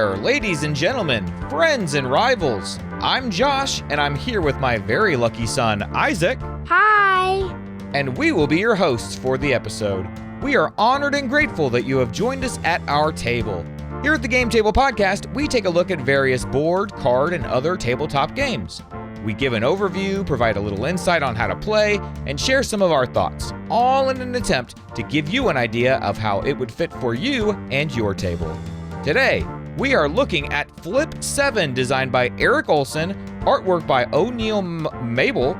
there, ladies and gentlemen, friends and rivals. I'm Josh, and I'm here with my very lucky son, Isaac. Hi! And we will be your hosts for the episode. We are honored and grateful that you have joined us at our table. Here at the Game Table Podcast, we take a look at various board, card, and other tabletop games. We give an overview, provide a little insight on how to play, and share some of our thoughts, all in an attempt to give you an idea of how it would fit for you and your table. Today, we are looking at Flip 7, designed by Eric Olson, artwork by O'Neill Mabel,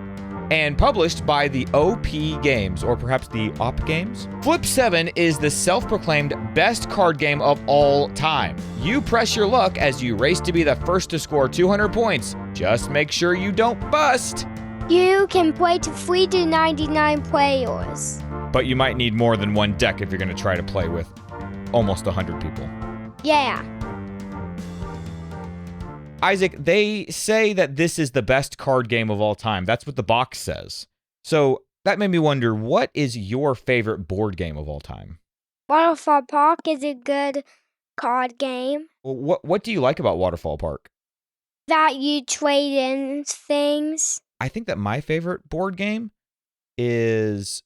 and published by the OP Games, or perhaps the OP Games. Flip 7 is the self-proclaimed best card game of all time. You press your luck as you race to be the first to score 200 points. Just make sure you don't bust. You can play to 3 to 99 players. But you might need more than one deck if you're going to try to play with almost 100 people. Yeah. Isaac, they say that this is the best card game of all time. That's what the box says. So that made me wonder, what is your favorite board game of all time? Waterfall Park is a good card game. Well, what do you like about Waterfall Park? That you trade in things. I think that my favorite board game is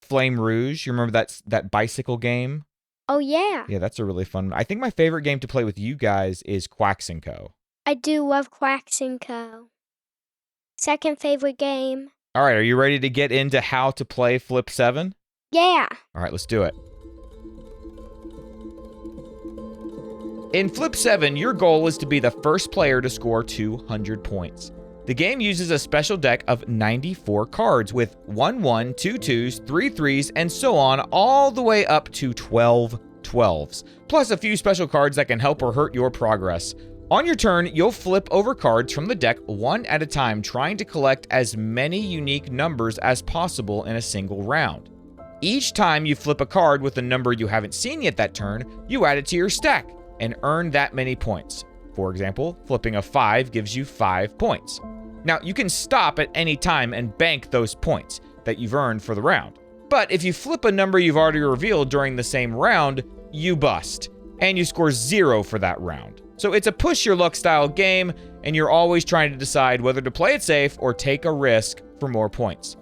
Flame Rouge. You remember that bicycle game? Oh, yeah. Yeah, that's a really fun one. I think my favorite game to play with you guys is Quacks & Co. I do love Quacks & Co. Second favorite game. All right, are you ready to get into how to play Flip 7? Yeah. All right, let's do it. In Flip 7, your goal is to be the first player to score 200 points. The game uses a special deck of 94 cards with 1-1, 2-2s, 3-3s, and so on, all the way up to 12 12s, plus a few special cards that can help or hurt your progress. On your turn, you'll flip over cards from the deck one at a time, trying to collect as many unique numbers as possible in a single round. Each time you flip a card with a number you haven't seen yet that turn, you add it to your stack and earn that many points. For example, flipping a 5 gives you 5 points. Now, you can stop at any time and bank those points that you've earned for the round. But if you flip a number you've already revealed during the same round, you bust, and you score 0 for that round. So it's a push your luck style game, and you're always trying to decide whether to play it safe or take a risk for more points.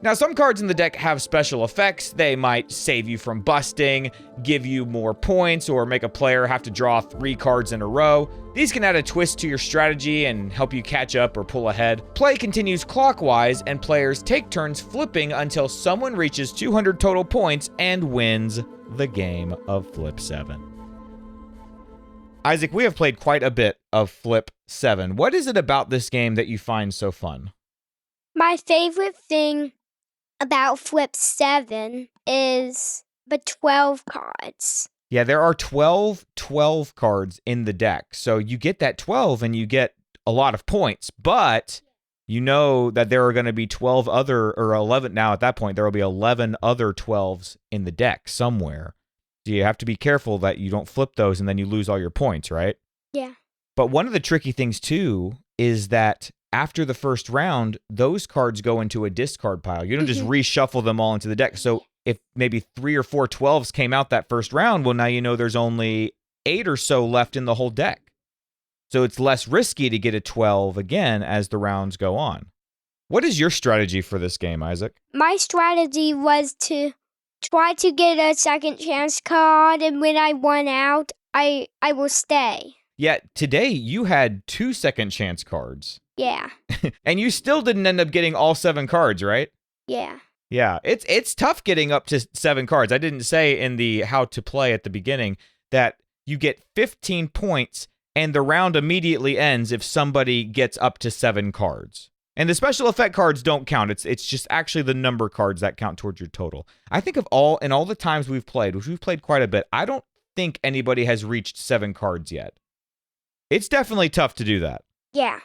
Now, some cards in the deck have special effects. They might save you from busting, give you more points, or make a player have to draw 3 cards in a row. These can add a twist to your strategy and help you catch up or pull ahead. Play continues clockwise, and players take turns flipping until someone reaches 200 total points and wins the game of Flip 7. Isaac, we have played quite a bit of Flip 7. What is it about this game that you find so fun? My favorite thing about Flip 7 is the 12 cards. Yeah, there are 12 cards in the deck. So you get that 12 and you get a lot of points, but you know that there are going to be 12 other, or 11 now at that point, there will be 11 other 12s in the deck somewhere. So you have to be careful that you don't flip those and then you lose all your points, right? Yeah. But one of the tricky things too is that after the first round, those cards go into a discard pile. You don't just reshuffle them all into the deck. So if maybe 3 or 4 12s came out that first round, well, now you know there's only 8 or so left in the whole deck. So it's less risky to get a 12 again as the rounds go on. What is your strategy for this game, Isaac? My strategy was to try to get a second chance card, and when I run out, I will stay. Yeah, today you had 2 second chance cards. Yeah. And you still didn't end up getting all 7 cards, right? Yeah. Yeah, it's tough getting up to 7 cards. I didn't say in the how to play at the beginning that you get 15 points and the round immediately ends if somebody gets up to 7 cards. And the special effect cards don't count. It's just actually the number cards that count towards your total. I think of all the times we've played, which we've played quite a bit, I don't think anybody has reached 7 cards yet. It's definitely tough to do that. Yeah.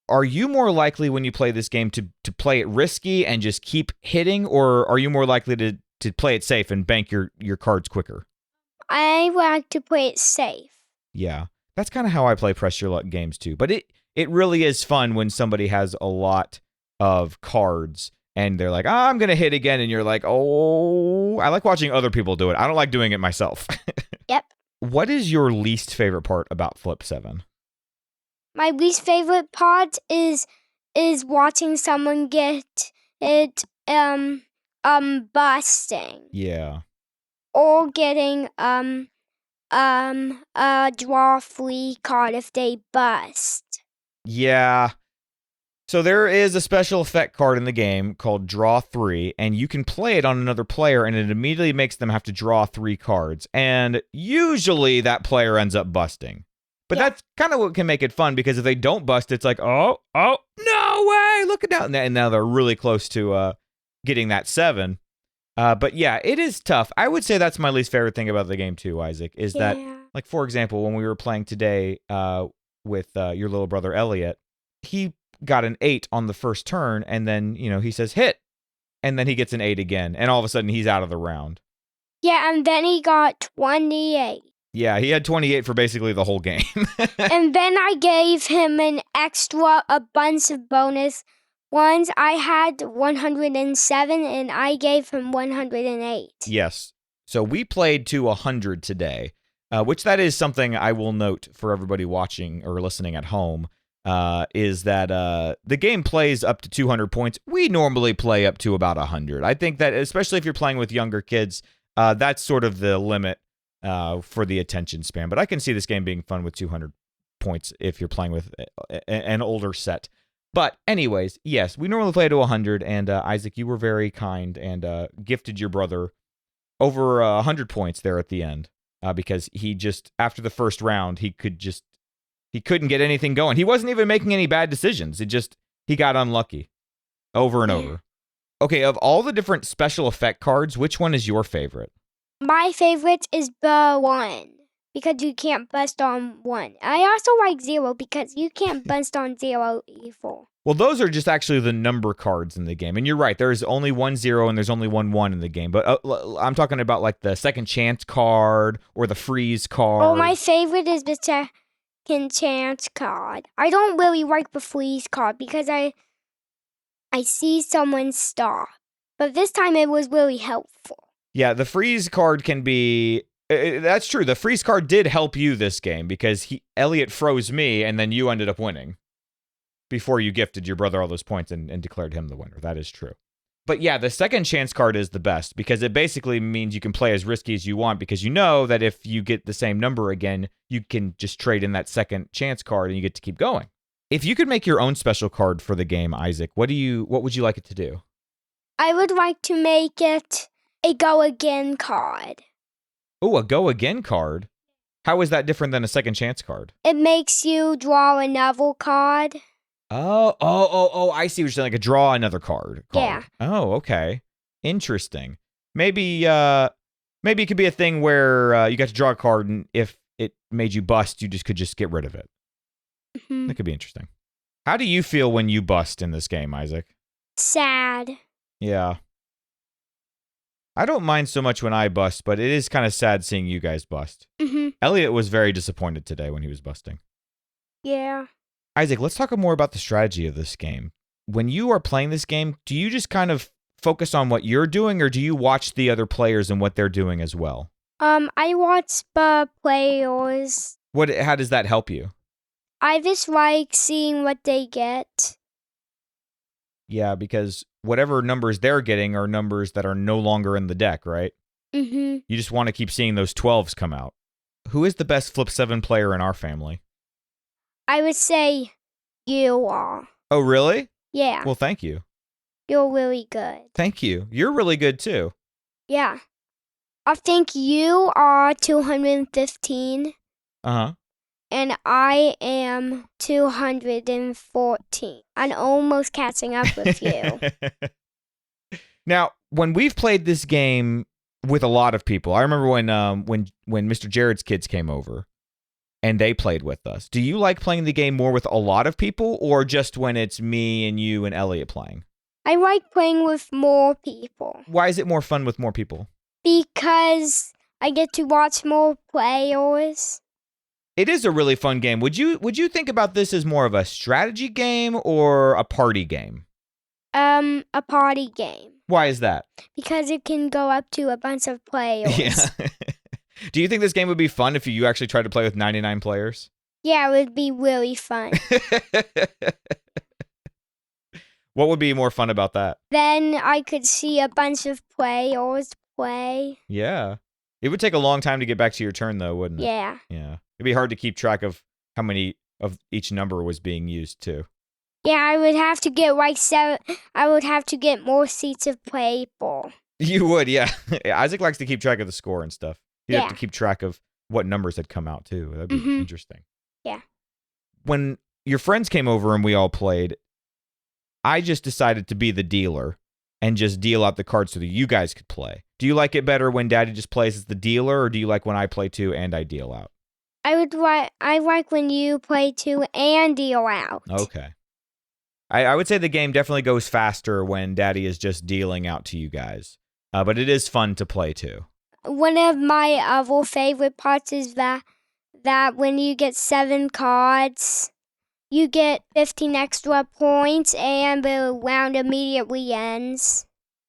Are you more likely when you play this game to play it risky and just keep hitting, or are you more likely to play it safe and bank your cards quicker? I like to play it safe. Yeah, that's kind of how I play Press Your Luck games too. But it really is fun when somebody has a lot of cards and they're like, I'm going to hit again. And you're like, oh, I like watching other people do it. I don't like doing it myself. Yep. what is your least favorite part about Flip 7? My least favorite part is watching someone get it busting Yeah. or getting a draw free card if they bust. Yeah. So there is a special effect card in the game called Draw 3, and you can play it on another player, and it immediately makes them have to draw 3 cards. And usually that player ends up busting. But that's kind of what can make it fun, because if they don't bust, it's like, oh, no way, look at that. And now they're really close to getting that 7. But yeah, it is tough. I would say that's my least favorite thing about the game too, Isaac, is that, like, for example, when we were playing today with your little brother Elliot, he got an 8 on the first turn, and then, he says hit, and then he gets an 8 again, and all of a sudden he's out of the round. Yeah, and then he got 28. Yeah, he had 28 for basically the whole game. And then I gave him a bunch of bonus ones. I had 107, and I gave him 108. Yes. So we played to 100 today, which that is something I will note for everybody watching or listening at home, is that the game plays up to 200 points. We normally play up to about 100. I think that, especially if you're playing with younger kids, that's sort of the limit for the attention span. But I can see this game being fun with 200 points if you're playing with an older set. But anyways, yes, we normally play to 100, and Isaac, you were very kind and gifted your brother over 100 points there at the end, because he just, after the first round, he couldn't get anything going. He wasn't even making any bad decisions. He got unlucky over and over. Okay, of all the different special effect cards, which one is your favorite? My favorite is the 1, because you can't bust on 1. I also like 0 because you can't bust on 0 either. Well, those are just actually the number cards in the game. And you're right, there's only 1 0 and there's only 1 1 in the game. But I'm talking about like the second chance card or the freeze card. Oh, my favorite is the second chance card. I don't really like the freeze card because I see someone stop. But this time it was really helpful. Yeah, the freeze card can be... that's true. The freeze card did help you this game because Elliot froze me and then you ended up winning before you gifted your brother all those points and declared him the winner. That is true. But yeah, the second chance card is the best because it basically means you can play as risky as you want because you know that if you get the same number again, you can just trade in that second chance card and you get to keep going. If you could make your own special card for the game, Isaac, what would you like it to do? I would like to make it a go again card. Oh, a go again card? How is that different than a second chance card? It makes you draw another card. Oh, I see what you're saying, like a draw another card. Yeah. Oh, okay. Interesting. Maybe it could be a thing where you got to draw a card, and if it made you bust, you could just get rid of it. Mm-hmm. That could be interesting. How do you feel when you bust in this game, Isaac? Sad. Yeah. I don't mind so much when I bust, but it is kind of sad seeing you guys bust. Mm-hmm. Elliot was very disappointed today when he was busting. Yeah. Isaac, let's talk more about the strategy of this game. When you are playing this game, do you just kind of focus on what you're doing, or do you watch the other players and what they're doing as well? I watch the players. How does that help you? I just like seeing what they get. Yeah, because whatever numbers they're getting are numbers that are no longer in the deck, right? Mm-hmm. You just want to keep seeing those 12s come out. Who is the best Flip 7 player in our family? I would say you are. Oh, really? Yeah. Well, thank you. You're really good. Thank you. You're really good, too. Yeah. I think you are 215. Uh-huh. And I am 214. I'm almost catching up with you. Now, when we've played this game with a lot of people, I remember when Mr. Jared's kids came over and they played with us. Do you like playing the game more with a lot of people or just when it's me and you and Elliot playing? I like playing with more people. Why is it more fun with more people? Because I get to watch more players. It is a really fun game. Would you think about this as more of a strategy game or a party game? A party game. Why is that? Because it can go up to a bunch of players. Yeah. Do you think this game would be fun if you actually tried to play with 99 players? Yeah, it would be really fun. What would be more fun about that? Then I could see a bunch of players play. Yeah. It would take a long time to get back to your turn, though, wouldn't it? Yeah. Yeah. It'd be hard to keep track of how many of each number was being used, too. Yeah, I would have to get like 7. I would have to get more seats of paper. You would, yeah. Isaac likes to keep track of the score and stuff. You'd have Yeah. to keep track of what numbers had come out, too. That'd be interesting. Yeah. When your friends came over and we all played, I just decided to be the dealer and just deal out the cards so that you guys could play. Do you like it better when Daddy just plays as the dealer, or do you like when I play too and I deal out? I like when you play too and deal out. Okay. I would say the game definitely goes faster when Daddy is just dealing out to you guys. But it is fun to play too. One of my other favorite parts is that when you get 7 cards, you get 15 extra points and the round immediately ends.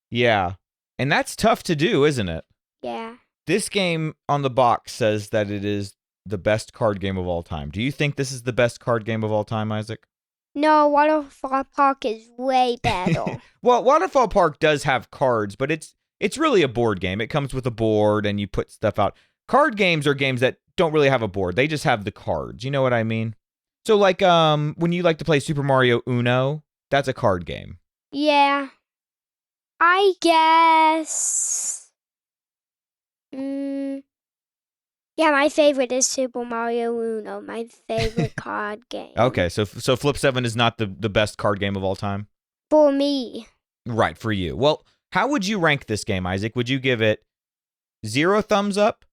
Yeah. And that's tough to do, isn't it? Yeah. This game on the box says that it is the best card game of all time. Do you think this is the best card game of all time, Isaac? No, Waterfall Park is way better. Well, Waterfall Park does have cards, but it's really a board game. It comes with a board and you put stuff out. Card games are games that don't really have a board. They just have the cards. You know what I mean? So like when you like to play Super Mario Uno, that's a card game. Yeah. I guess. Yeah, my favorite is Super Mario Uno, my favorite card game. Okay, so Flip 7 is not the best card game of all time? For me. Right, for you. Well, how would you rank this game, Isaac? Would you give it 0 thumbs up,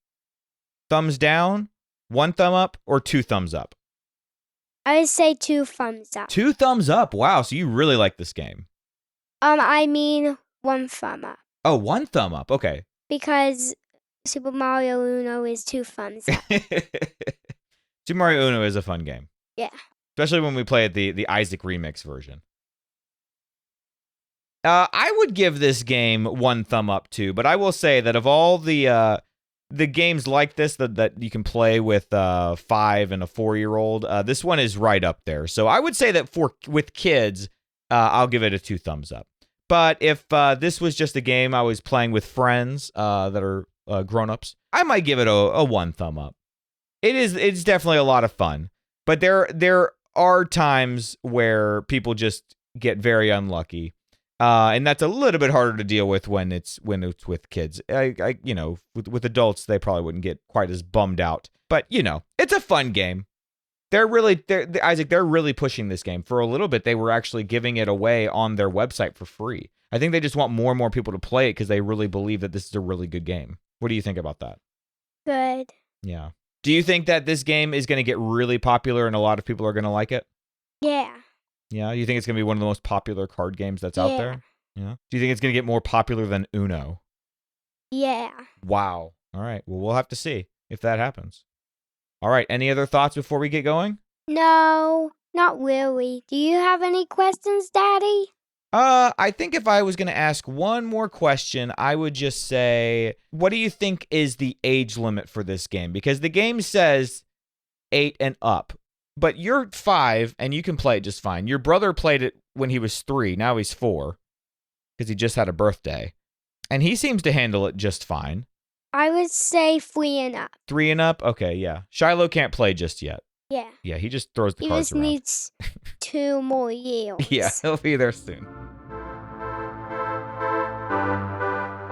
thumbs down, 1 thumb up, or 2 thumbs up? I would say 2 thumbs up. 2 thumbs up. Wow, so you really like this game. I mean 1 thumb up. Oh, 1 thumb up. Okay. Because Super Mario Uno is 2 thumbs up. Super Mario Uno is a fun game. Yeah. Especially when we play it the Isaac remix version. I would give this game 1 thumb up too, but I will say that of all the games like this that you can play with 5 and a 4-year-old, this one is right up there. So I would say that with kids, I'll give it a 2 thumbs up. But if this was just a game I was playing with friends that are grown-ups, I might give it a 1 thumb up. It's definitely a lot of fun, but there are times where people just get very unlucky. And that's a little bit harder to deal with when it's with kids. With adults, they probably wouldn't get quite as bummed out. But, it's a fun game. Isaac, they're really pushing this game. For a little bit, they were actually giving it away on their website for free. I think they just want more and more people to play it because they really believe that this is a really good game. What do you think about that? Good. Yeah. Do you think that this game is going to get really popular and a lot of people are going to like it? Yeah. Yeah? You think it's going to be one of the most popular card games that's out there? Yeah. Do you think it's going to get more popular than Uno? Yeah. Wow. All right. Well, we'll have to see if that happens. All right. Any other thoughts before we get going? No, not really. Do you have any questions, Daddy? I think if I was going to ask one more question, I would just say, what do you think is the age limit for this game? Because the game says 8 and up, but you're 5 and you can play it just fine. Your brother played it when he was 3. Now he's 4 because he just had a birthday, and he seems to handle it just fine. I would say 3 and up. 3 and up? Okay, yeah. Shiloh can't play just yet. Yeah. Yeah, he just throws the He cards just around. needs 2 more years. Yeah, he'll be there soon.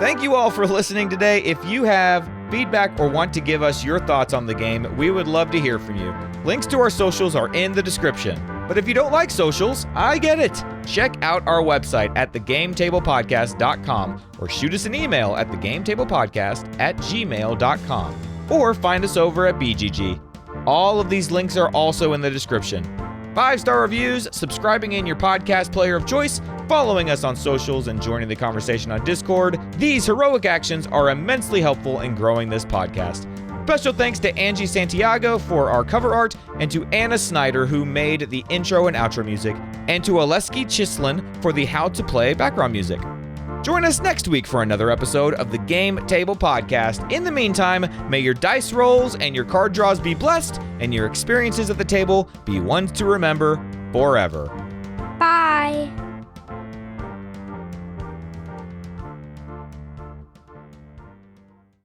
Thank you all for listening today. If you have feedback or want to give us your thoughts on the game, we would love to hear from you. Links to our socials are in the description. But if you don't like socials, I get it. Check out our website at thegametablepodcast.com or shoot us an email at thegametablepodcast@gmail.com or find us over at BGG. All of these links are also in the description. 5-star reviews, subscribing in your podcast player of choice, following us on socials, and joining the conversation on Discord. These heroic actions are immensely helpful in growing this podcast. Special thanks to Angie Santiago for our cover art, and to Anna Snyder, who made the intro and outro music, and to Oleski Chislin for the How to Play background music. Join us next week for another episode of the Game Table Podcast. In the meantime, may your dice rolls and your card draws be blessed, and your experiences at the table be ones to remember forever. Bye.